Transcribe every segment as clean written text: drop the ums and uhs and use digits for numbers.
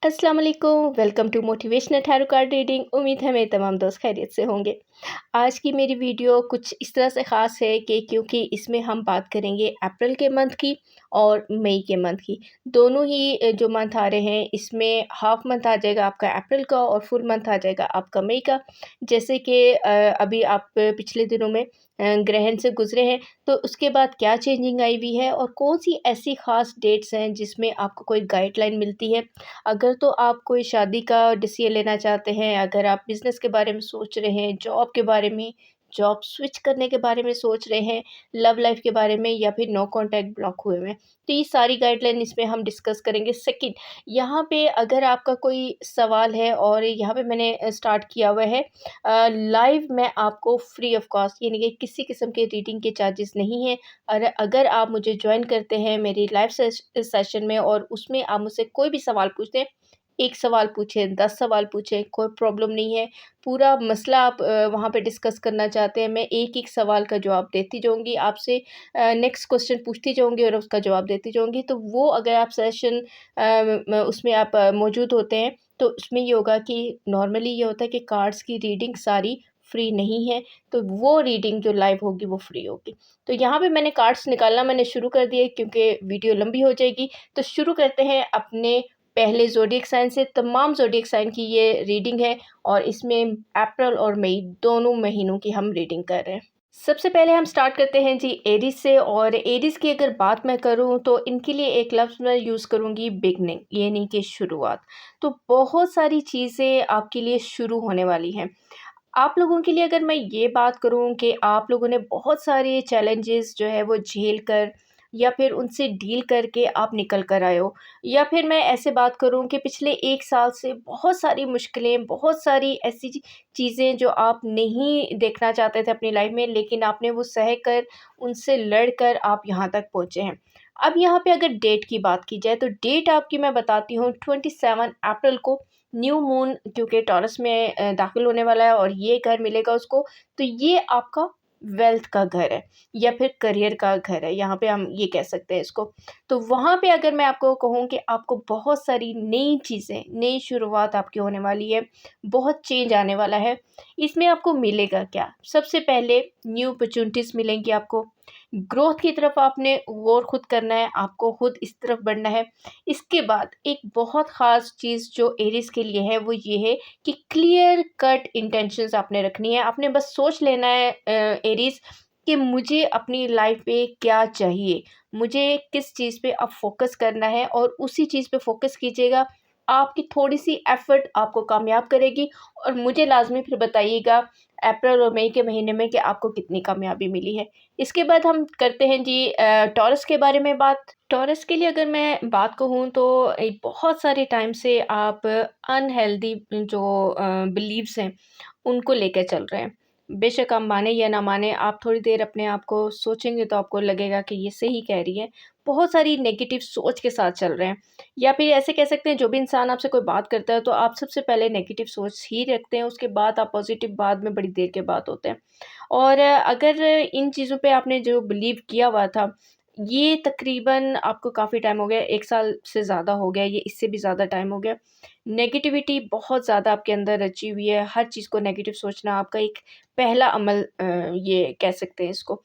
अस्सलाम वालेकुम, welcome to motivational tarot card reading. उम्मीद है मेरे तमाम दोस्त खैरियत से होंगे। आज की मेरी वीडियो कुछ इस तरह से ख़ास है कि क्योंकि इसमें हम बात करेंगे अप्रैल के मंथ की और मई के मंथ की। दोनों ही जो मंथ आ रहे हैं इसमें हाफ मंथ आ जाएगा आपका अप्रैल का और फुल मंथ आ जाएगा आपका मई का। जैसे कि अभी आप पिछले दिनों में ग्रहण से गुज़रे हैं, तो उसके बाद क्या चेंजिंग आई हुई है और कौन-सी ऐसी ख़ास डेट्स हैं जिसमें आपको कोई गाइडलाइन मिलती है। अगर तो आप कोई शादी का डिसीज़न लेना चाहते हैं, अगर आप बिज़नेस के बारे में सोच रहे हैं, जॉब के बारे में, जॉब स्विच करने के बारे में सोच रहे हैं, लव लाइफ़ के बारे में या फिर नो कॉन्टैक्ट ब्लॉक हुए हुए हैं, तो ये सारी गाइडलाइन इसमें हम डिस्कस करेंगे। सेकंड, यहाँ पे अगर आपका कोई सवाल है और यहाँ पे मैंने स्टार्ट किया हुआ है लाइव में आपको फ्री ऑफ कॉस्ट, यानी कि किसी किस्म के रीडिंग के चार्जेस नहीं हैं। और अगर आप मुझे जॉइन करते हैं मेरी लाइव सेशन में और उसमें आप मुझसे कोई भी सवाल पूछते हैं, 1 सवाल पूछें, 10 सवाल पूछें, कोई प्रॉब्लम नहीं है। पूरा मसला आप वहाँ पे डिस्कस करना चाहते हैं, मैं एक-एक सवाल का जवाब देती जाऊँगी, आपसे नेक्स्ट क्वेश्चन पूछती जाऊँगी और उसका जवाब देती जाऊँगी। तो वो अगर आप सेशन उसमें आप मौजूद होते हैं, तो उसमें ये होगा कि नॉर्मली ये होता है कि कार्ड्स की रीडिंग सारी फ्री नहीं है, तो वो रीडिंग जो लाइव होगी वो फ्री होगी। तो यहाँ पे मैंने कार्ड्स निकालना मैंने शुरू कर दिया क्योंकि वीडियो लंबी हो जाएगी। तो शुरू करते हैं अपने पहले ज़ोडिएक साइन से। तमाम ज़ोडिएक साइन की ये रीडिंग है और इसमें अप्रैल और मई दोनों महीनों की हम रीडिंग कर रहे हैं। सबसे पहले हम स्टार्ट करते हैं जी एरीज़ से। और एरीज़ की अगर बात मैं करूँ तो इनके लिए एक लफ्ज़ मैं यूज़ करूँगी, बिगनिंग, यानी कि शुरुआत। तो बहुत सारी चीज़ें आपके लिए शुरू होने वाली हैं। आप लोगों के लिए अगर मैं ये बात करूँ कि आप लोगों ने बहुत सारे चैलेंजेस जो है वो झेल कर या फिर उनसे डील करके आप निकल कर आए हो, या फिर मैं ऐसे बात करूँ कि पिछले 1 साल से बहुत सारी मुश्किलें, बहुत सारी ऐसी चीज़ें जो आप नहीं देखना चाहते थे अपनी लाइफ में, लेकिन आपने वो सह कर, उनसे लड़ कर आप यहाँ तक पहुँचे हैं। अब यहाँ पे अगर डेट की बात की जाए तो डेट आपकी मैं बताती हूँ 27 अप्रैल को। न्यू मून क्योंकि टॉरस में दाखिल होने वाला है और ये घर मिलेगा उसको, तो ये आपका वेल्थ का घर है या फिर करियर का घर है, यहाँ पे हम ये कह सकते हैं इसको। तो वहाँ पे अगर मैं आपको कहूँ कि आपको बहुत सारी नई चीज़ें, नई शुरुआत आपकी होने वाली है, बहुत चेंज आने वाला है। इसमें आपको मिलेगा क्या? सबसे पहले न्यू अपॉर्च्युनिटीज़ मिलेंगी आपको। ग्रोथ की तरफ आपने गौर खुद करना है, आपको खुद इस तरफ बढ़ना है। इसके बाद एक बहुत ख़ास चीज़ जो एरीज़ के लिए है वो ये है कि क्लियर कट इंटेंशंस आपने रखनी है। आपने बस सोच लेना है एरीज़ कि मुझे अपनी लाइफ पे क्या चाहिए, मुझे किस चीज़ पे अब फ़ोकस करना है और उसी चीज़ पे फ़ोकस कीजिएगा। आपकी थोड़ी-सी एफ़र्ट आपको कामयाब करेगी और मुझे लाज़मी फिर बताइएगा अप्रैल और मई के महीने में कि आपको कितनी कामयाबी मिली है। इसके बाद हम करते हैं जी टॉरस के बारे में बात। टॉरस के लिए अगर मैं बात कहूँ तो बहुत सारे टाइम से आप अनहेल्दी जो बिलीव्स हैं, उनको लेकर चल रहे हैं। बेशक आप माने या ना माने, आप थोड़ी देर अपने आप को सोचेंगे तो आपको लगेगा कि ये सही कह रही है। बहुत सारी नेगेटिव सोच के साथ चल रहे हैं, या फिर ऐसे कह सकते हैं जो भी इंसान आपसे कोई बात करता है तो आप सबसे पहले नेगेटिव सोच ही रखते हैं, उसके बाद आप पॉजिटिव बाद में बड़ी देर के बाद होते हैं। और अगर इन चीज़ों पे आपने जो बिलीव किया हुआ था, ये तकरीबन आपको काफ़ी टाइम हो गया, 1 साल से ज़्यादा हो गया, ये इससे भी ज़्यादा टाइम हो गया। नेगेटिविटी बहुत ज़्यादा आपके अंदर रची हुई है, हर चीज़ को नेगेटिव सोचना आपका एक पहला अमल ये कह सकते हैं इसको।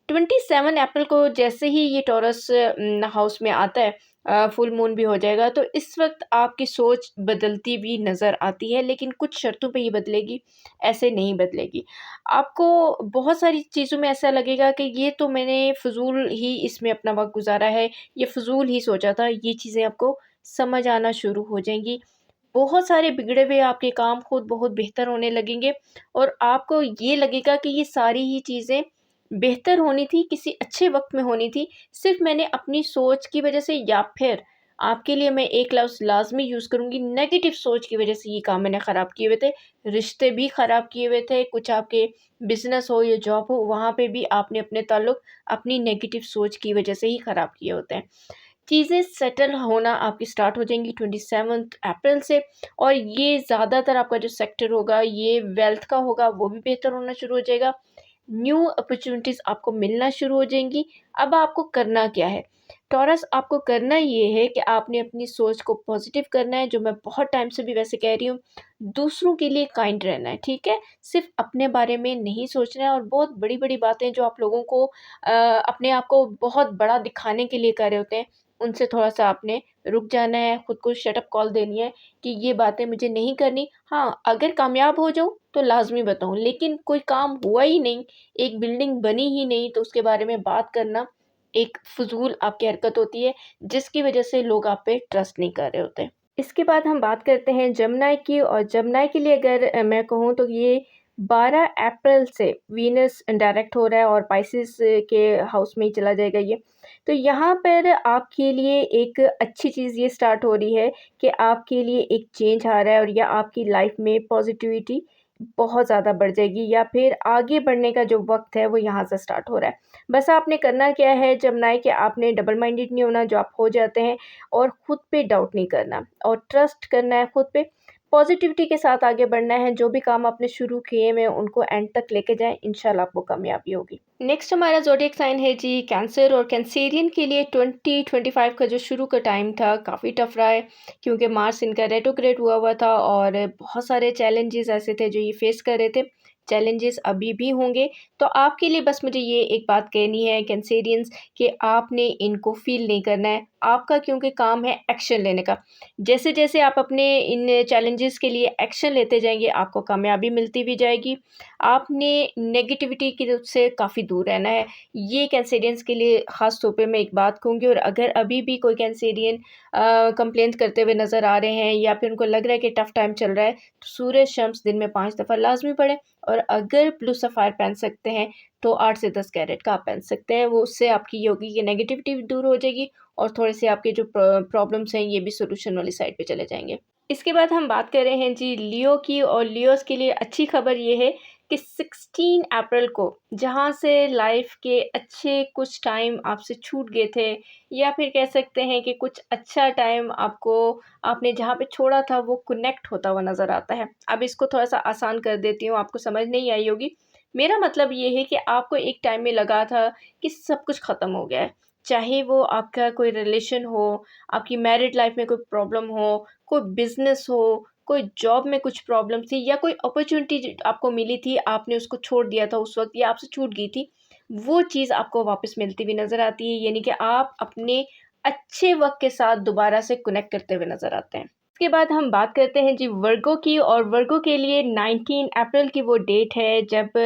27 अप्रैल को जैसे ही ये टॉरस हाउस में आता है, फुल मून भी हो जाएगा, तो इस वक़्त आपकी सोच बदलती भी नज़र आती है, लेकिन कुछ शर्तों पे ही बदलेगी, ऐसे नहीं बदलेगी। आपको बहुत सारी चीज़ों में ऐसा लगेगा कि ये तो मैंने फ़िज़ूल ही इसमें अपना वक़्त गुज़ारा है, ये फ़िज़ूल ही सोचा था, ये चीज़ें आपको समझ आना शुरू हो जाएँगी। बहुत सारे बिगड़े हुए आपके काम खुद बहुत बेहतर होने लगेंगे और आपको ये लगेगा कि ये सारी ही चीज़ें बेहतर होनी थी, किसी अच्छे वक़्त में होनी थी। सिर्फ़ मैंने अपनी सोच की वज़ह से, या फिर आपके लिए मैं एक लफ्ज़ लाज़मी यूज़ करूँगी, नेगेटिव सोच की वज़ह से ये काम मैंने ख़राब किए हुए थे। रिश्ते भी ख़राब किए हुए थे, कुछ आपके बिज़नेस हो या जॉब हो, वहाँ पे भी आपने अपने ताल्लुक अपनी नेगेटिव सोच की वज़ह से ही ख़राब किए होते हैं। चीज़ें सेटल होना आपकी स्टार्ट हो जाएँगी 27 अप्रैल से, और ये ज़्यादातर आपका जो सेक्टर होगा ये वेल्थ का होगा, वो भी बेहतर होना शुरू हो जाएगा। न्यू अपॉर्च्युनिटीज़ आपको मिलना शुरू हो जाएँगी। अब आपको करना क्या है? टॉरस, आपको करना ये है कि आपने अपनी सोच को पॉजिटिव करना है, जो मैं बहुत टाइम से भी वैसे कह रही हूँ। दूसरों के लिए काइंड रहना है, ठीक है? सिर्फ़ अपने बारे में नहीं सोचना है, और बहुत बड़ी-बड़ी बातें जो आप लोगों को अपने आप को बहुत बड़ा दिखाने के लिए कर रहे होते हैं, उनसे थोड़ा-सा आपने रुक जाना है, खुद को शट अप कॉल देनी है कि ये बातें मुझे नहीं करनी। हाँ, अगर कामयाब हो जाऊँ तो लाज़मी बताऊँ, लेकिन कोई काम हुआ ही नहीं, एक बिल्डिंग बनी ही नहीं, तो उसके बारे में बात करना एक फ़ुज़ूल आपकी हरकत होती है, जिसकी वज़ह से लोग आप पे ट्रस्ट नहीं कर रहे होते। इसके बाद हम बात करते हैं जमनाई की, और जमनाई के लिए अगर मैं कहूँ तो ये 12 अप्रैल से वीनस डायरेक्ट हो रहा है और पाइसेस के हाउस में ही चला जाएगा ये। तो यहाँ पर आपके लिए एक अच्छी चीज़ ये स्टार्ट हो रही है कि आपके लिए एक चेंज आ रहा है, और या आपकी लाइफ़ में पॉज़िटिविटी बहुत ज़्यादा बढ़ जाएगी, या फिर आगे बढ़ने का जो वक़्त है वो यहाँ से स्टार्ट हो रहा है। बस आपने करना क्या है जमुनाई, कि आपने डबल माइंडेड नहीं होना जो आप हो जाते हैं, और खुद पे डाउट नहीं करना, और ट्रस्ट करना है खुद पे। पॉज़िटिविटी के साथ आगे बढ़ना है, जो भी काम आपने शुरू किए हुए हैं उनको एंड तक लेके जाएँ, इंशाल्लाह आपको कामयाबी होगी। नेक्स्ट हमारा ज़ोडिएक साइन है जी कैंसर, और कैंसेरियन के लिए 2025 का जो शुरू का टाइम था काफ़ी टफ रहा है, क्योंकि मार्स इनका रेट्रोग्रेड हुआ हुआ था, और बहुत सारे चैलेंजेस ऐसे थे जो ये फेस कर रहे थे। चैलेंजेस अभी भी होंगे, तो आपके लिए बस मुझे ये एक बात कहनी है कैंसेरियंस, कि आपने इनको फ़ील नहीं करना है। आपका क्योंकि काम है एक्शन लेने का। जैसे-जैसे आप अपने इन चैलेंजेस के लिए एक्शन लेते जाएँगे, आपको कामयाबी मिलती भी जाएगी। आपने नेगेटिविटी की तरफ से काफ़ी दूर रहना है। ये कैंसेरियंस के लिए ख़ास तौर पे मैं एक बात कहूँगी, और अगर अभी भी कोई कैंसेरियन कंप्लेंट करते हुए नज़र आ रहे हैं, या फिर उनको लग रहा है कि टफ़ टाइम चल रहा है, तो सूरज शम्स दिन में 5 दफ़ा लाज़मी पढ़ें, और अगर ब्लू सफ़ायर पहन सकते हैं, तो 8 से 10 कैरेट का आप पहन सकते हैं। वो उससे आपकी ये होगी कि नेगेटिविटी भी दूर हो जाएगी, और थोड़े-से आपके जो प्रॉब्लम्स हैं, ये भी सॉल्यूशन वाली साइड पे चले जाएँगे। इसके बाद हम बात कर रहे हैं जी लियो की, और लियोज़ के लिए अच्छी खबर ये है कि 16 अप्रैल को, जहाँ से लाइफ़ के अच्छे कुछ टाइम आपसे छूट गए थे, या फिर कह सकते हैं कि कुछ अच्छा टाइम आपको, आपने जहाँ पे छोड़ा था वो कनेक्ट होता हुआ नज़र आता है। अब इसको थोड़ा-सा आसान कर देती हूँ, आपको समझ नहीं आई होगी। मेरा मतलब ये है कि आपको एक टाइम में लगा था कि सब कुछ ख़त्म हो गया है। चाहे वो आपका कोई रिलेशन हो, आपकी मैरिड लाइफ़ में कोई प्रॉब्लम हो, कोई बिज़नेस हो, कोई जॉब में कुछ प्रॉब्लम थी, या कोई अपॉर्च्युनिटी ज आपको मिली थी, आपने उसको छोड़ दिया था उस वक़्त, या आपसे छूट गई थी, वो चीज़ आपको वापस मिलती हुई नज़र आती है। यानी कि आप अपने अच्छे वक़्त के साथ दोबारा से कनेक्ट करते हुए नज़र आते हैं। उसके बाद हम बात करते हैं जी वर्गो की, और वर्गो के लिए 19 अप्रैल की वो डेट है जब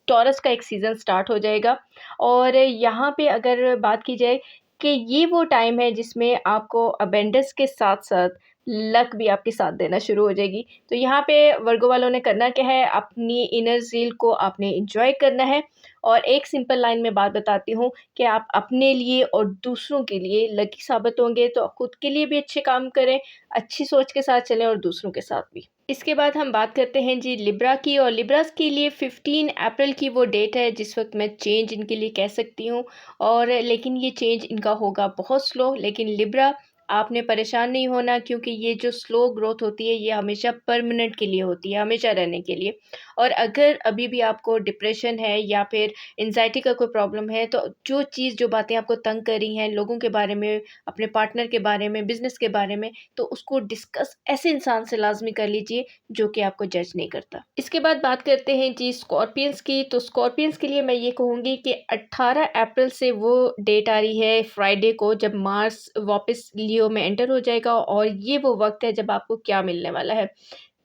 टॉरस का एक सीज़न स्टार्ट हो जाएगा, और यहाँ पे अगर बात की जाए कि ये वो टाइम है जिसमें आपको अबेंडेंस के साथ-साथ लक भी आपके साथ देना शुरू हो जाएगी। तो यहाँ पे वर्गो वालों ने करना क्या है, अपनी इनर ज़ील को आपने एन्जॉय करना है, और एक सिंपल लाइन में बात बताती हूँ कि आप अपने लिए और दूसरों के लिए लकी साबित होंगे, तो खुद के लिए भी अच्छे काम करें, अच्छी सोच के साथ चलें, और दूसरों के साथ भी। इसके बाद हम बात करते हैं जी लिब्रा की, और लिब्रास के लिए 15 अप्रैल की वो डेट है जिस वक़्त मैं चेंज इनके लिए कह सकती हूँ, और लेकिन ये चेंज इनका होगा बहुत स्लो। लेकिन लिब्रा, आपने परेशान नहीं होना, क्योंकि ये जो स्लो ग्रोथ होती है ये हमेशा परमानेंट के लिए होती है, हमेशा रहने के लिए। और अगर अभी भी आपको डिप्रेशन है, या फिर एंग्ज़ायटी का कोई प्रॉब्लम है, तो जो बातें आपको तंग कर रही हैं, लोगों के बारे में, अपने पार्टनर के बारे में, बिज़नेस के बारे में, तो उसको डिस्कस ऐसे इंसान से लाज़मी कर लीजिए जो कि आपको जज नहीं करता। इसके बाद बात करते हैं जी स्कॉर्पियंस की, तो स्कॉर्पियंस के लिए मैं ये कहूँगी कि 18 अप्रैल से वो डेट आ रही है फ्राइडे को, जब मार्स वापस लियो में एंटर हो जाएगा, और ये वो वक़्त है जब आपको क्या मिलने वाला है।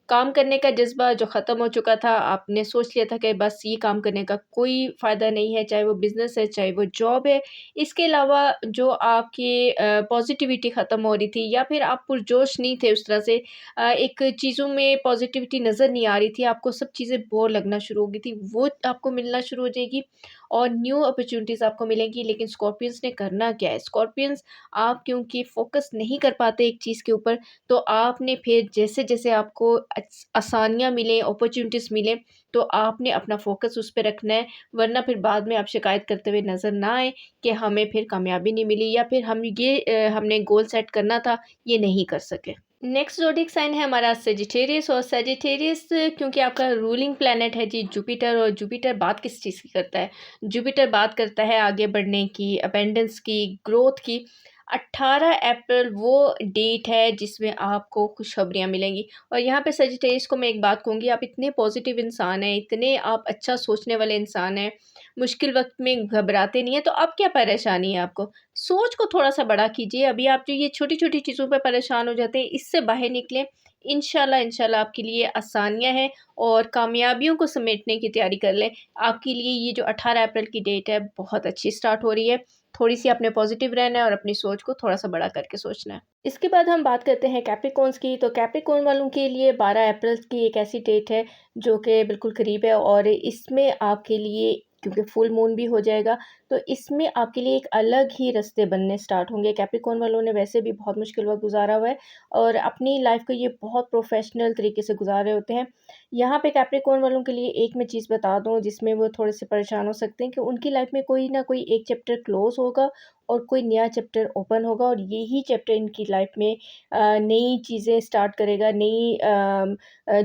काम करने का जज़्बा जो ख़त्म हो चुका था, आपने सोच लिया था कि बस ये काम करने का कोई फ़ायदा नहीं है, चाहे वो बिज़नेस है, चाहे वो जॉब है। इसके अलावा जो आपकी पॉज़िटिविटी ख़त्म हो रही थी, या फिर आप पुरजोश नहीं थे उस तरह से, एक चीज़ों में पॉज़िटिविटी नज़र नहीं आ रही थी, आपको सब चीज़ें बोर लगना शुरू हो गई थी, वो आपको मिलना शुरू हो जाएगी, और न्यू अपॉर्च्युनिटीज़ आपको मिलेंगी। लेकिन स्कॉर्पियंस ने करना क्या है? स्कॉर्पियंस, आप क्योंकि फ़ोकस नहीं कर पाते एक चीज़ के ऊपर, तो आपने फिर जैसे-जैसे आपको आसानियाँ मिलें, अपॉर्च्युनिटीज़ मिलें, तो आपने अपना फ़ोकस उस पे रखना है, वरना फिर बाद में आप शिकायत करते हुए नज़र ना आएँ कि हमें फिर कामयाबी नहीं मिली, या फिर हमने गोल सेट करना था, ये नहीं कर सके। नेक्स्ट ज़ोडिएक साइन है हमारा सेजिटेरियस, और सेजिटेरियस क्योंकि आपका रूलिंग प्लैनेट है जी जुपिटर, और जुपिटर बात किस चीज़ की करता है? जुपिटर बात करता है आगे बढ़ने की, अबेंडेंस की, ग्रोथ की। 18 अप्रैल वो डेट है जिसमें आपको खुशखबरियाँ मिलेंगी। और यहाँ पे सेजिटेरियस को मैं एक बात कहूँगी, आप इतने पॉजिटिव इंसान हैं, इतने आप अच्छा सोचने वाले इंसान हैं, मुश्किल वक़्त में घबराते नहीं हैं, तो अब क्या परेशानी है आपको? सोच को थोड़ा-सा बड़ा कीजिए। अभी आप जो ये छोटी-छोटी चीज़ों पे परेशान हो जाते हैं, इससे बाहर निकलें। इंशाल्लाह, इंशाल्लाह आपके लिए आसानियाँ हैं, और कामयाबियों को समेटने की तैयारी कर लें। आपके लिए ये जो 18 अप्रैल की डेट है, बहुत अच्छी स्टार्ट हो रही है। थोड़ी-सी आपने पॉज़िटिव रहना है और अपनी सोच को थोड़ा-सा बड़ा करके सोचना है। इसके बाद हम बात करते हैं कैप्रिकॉर्न्स की। तो कैप्रिकॉर्न वालों के लिए 12 अप्रैल की एक ऐसी डेट है, जो कि बिल्कुल करीब है, और इसमें आपके लिए क्योंकि फुल मून भी हो जाएगा, तो इसमें आपके लिए एक अलग ही रास्ते बनने स्टार्ट होंगे। कैप्रिकॉर्न वालों ने वैसे भी बहुत मुश्किल वक़्त गुज़ारा हुआ है, और अपनी लाइफ़ को ये बहुत प्रोफ़ेशनल तरीके से गुज़ार रहे होते हैं। यहाँ पे कैप्रिकॉर्न वालों के लिए एक मैं चीज़ बता दूँ जिसमें वो थोड़े से परेशान हो सकते हैं, कि उनकी लाइफ़ में कोई ना कोई एक चैप्टर क्लोज़ होगा और कोई नया चैप्टर ओपन होगा, और यही चैप्टर इनकी लाइफ़ में नई चीज़ें स्टार्ट करेगा, नई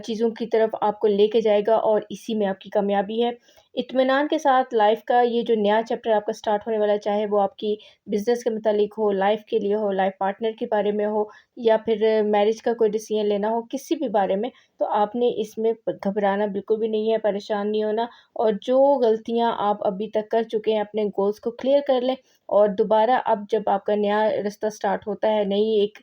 चीज़ों की तरफ आपको लेके जाएगा, और इसी में आपकी कामयाबी है। इत्मीनान के साथ लाइफ़ का ये जो नया चैप्टर आपका स्टार्ट होने वाला है, चाहे वो आपकी बिज़नेस के मुतालिक हो, लाइफ़ के लिए हो, लाइफ़ पार्टनर के बारे में हो, या फिर मैरिज का कोई डिसीज़न लेना हो, किसी भी बारे में, तो आपने इसमें घबराना बिल्कुल भी नहीं है, परेशान नहीं होना। और जो गलतियाँ आप अभी तक कर चुके हैं, अपने गोल्स को क्लियर कर लें, और दोबारा अब जब आपका नया रास्ता स्टार्ट होता है, नई एक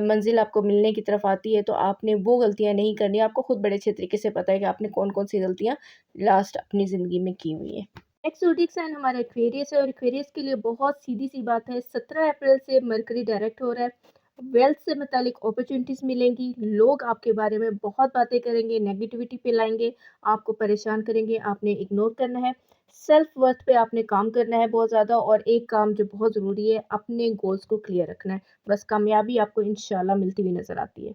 मंज़िल आपको मिलने की तरफ आती है, तो आपने वो गलतियाँ नहीं करनी। आपको खुद बड़े अच्छे तरीके से पता है कि आपने कौन-कौन सी गलतियाँ लास्ट अपनी ज़िंदगी में की हुई है। नेक्स्ट ज़ोडिएक साइन हमारा एक्वेरियस है, और एक्वेरियस के लिए बहुत सीधी-सी बात है, 17 अप्रैल से मरकरी डायरेक्ट हो रहा है। वेल्थ से मुतालिक अपॉर्च्युनिटीज़ मिलेंगी, लोग आपके बारे में बहुत बातें करेंगे, नेगेटिविटी फैलाएँगे, आपको परेशान करेंगे, आपने इग्नोर करना है। सेल्फ वर्थ पे आपने काम करना है बहुत ज़्यादा, और एक काम जो बहुत ज़रूरी है, अपने गोल्स को क्लियर रखना है। बस कामयाबी आपको इंशाल्लाह मिलती हुई नज़र आती है।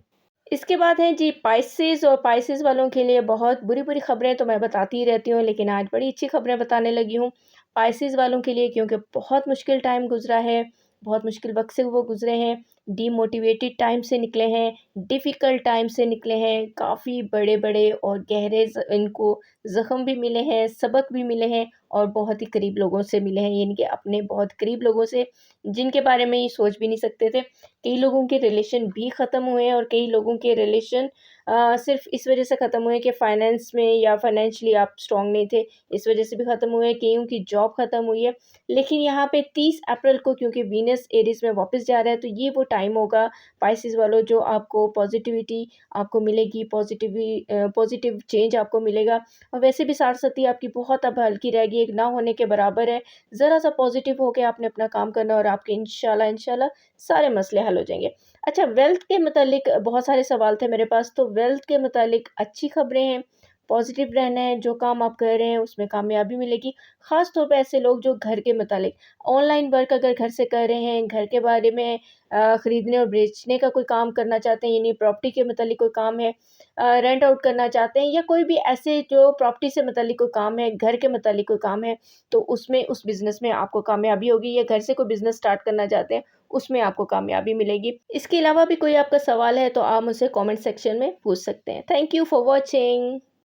इसके बाद हैं जी पाइसेस, और पाइसेस वालों के लिए बहुत बुरी-बुरी खबरें तो मैं बताती ही रहती हूँ, लेकिन आज बड़ी अच्छी खबरें बताने लगी हूँ। पाइसेस वालों के लिए, क्योंकि बहुत मुश्किल टाइम गुज़रा है, बहुत मुश्किल वक़्त से वो गुज़रे हैं, डीमोटिवेटेड टाइम से निकले हैं, डिफ़िकल्ट टाइम से निकले हैं, काफ़ी बड़े-बड़े और गहरे इनको ज़ख्म भी मिले हैं, सबक भी मिले हैं, और बहुत ही करीब लोगों से मिले हैं, यानी कि अपने बहुत करीब लोगों से, जिनके बारे में ये सोच भी नहीं सकते थे। कई लोगों के रिलेशन भी ख़त्म हुए हैं, और कई लोगों के रिलेशन सिर्फ़ इस वज़ह से ख़त्म हुए कि फ़ाइनेंस में या फ़ाइनेंशियली आप स्ट्रॉन्ग नहीं थे, इस वज़ह से भी ख़त्म हुए हैं, कइयों की जॉब ख़त्म हुई है। लेकिन यहाँ पे 30 अप्रैल को, क्योंकि वीनस एरीज़ में वापस जा रहा है, तो ये वो टाइम होगा पाइसेस वालों, जो आपको पॉज़िटिविटी आपको मिलेगी, पॉज़िटिव चेंज आपको मिलेगा। और वैसे भी साढ़-साती आपकी बहुत अब हल्की रह गई, एक ना होने के बराबर है। ज़रा-सा पॉज़िटिव होके आपने अपना काम करना है, और आपके इंशाल्लाह, इंशाल्लाह सारे मसले हल हो जाएँगे। अच्छा, वेल्थ के मुतालिक बहुत सारे सवाल थे मेरे पास, तो वेल्थ के मुतालिक अच्छी खबरें हैं, पॉज़िटिव रहना है, जो काम आप कर रहे हैं उसमें कामयाबी मिलेगी। ख़ास तौर पे ऐसे लोग जो घर के मुतालिक ऑनलाइन वर्क अगर घर से कर रहे हैं, घर के बारे में ख़रीदने और बेचने का कोई काम करना चाहते हैं, यानी प्रॉपर्टी के मुतालिक कोई काम है, रेंट आउट करना चाहते हैं, या कोई भी ऐसे जो प्रॉपर्टी से मुतालिक कोई काम है, घर के मुतालिक कोई काम है, तो उसमें उस बिज़नेस में आपको कामयाबी होगी, या घर से कोई बिज़नेस स्टार्ट करना चाहते हैं, उसमें आपको कामयाबी मिलेगी। इसके अलावा भी कोई आपका सवाल है, तो आप मुझसे कमेंट सेक्शन में पूछ सकते हैं। Thank you for watching.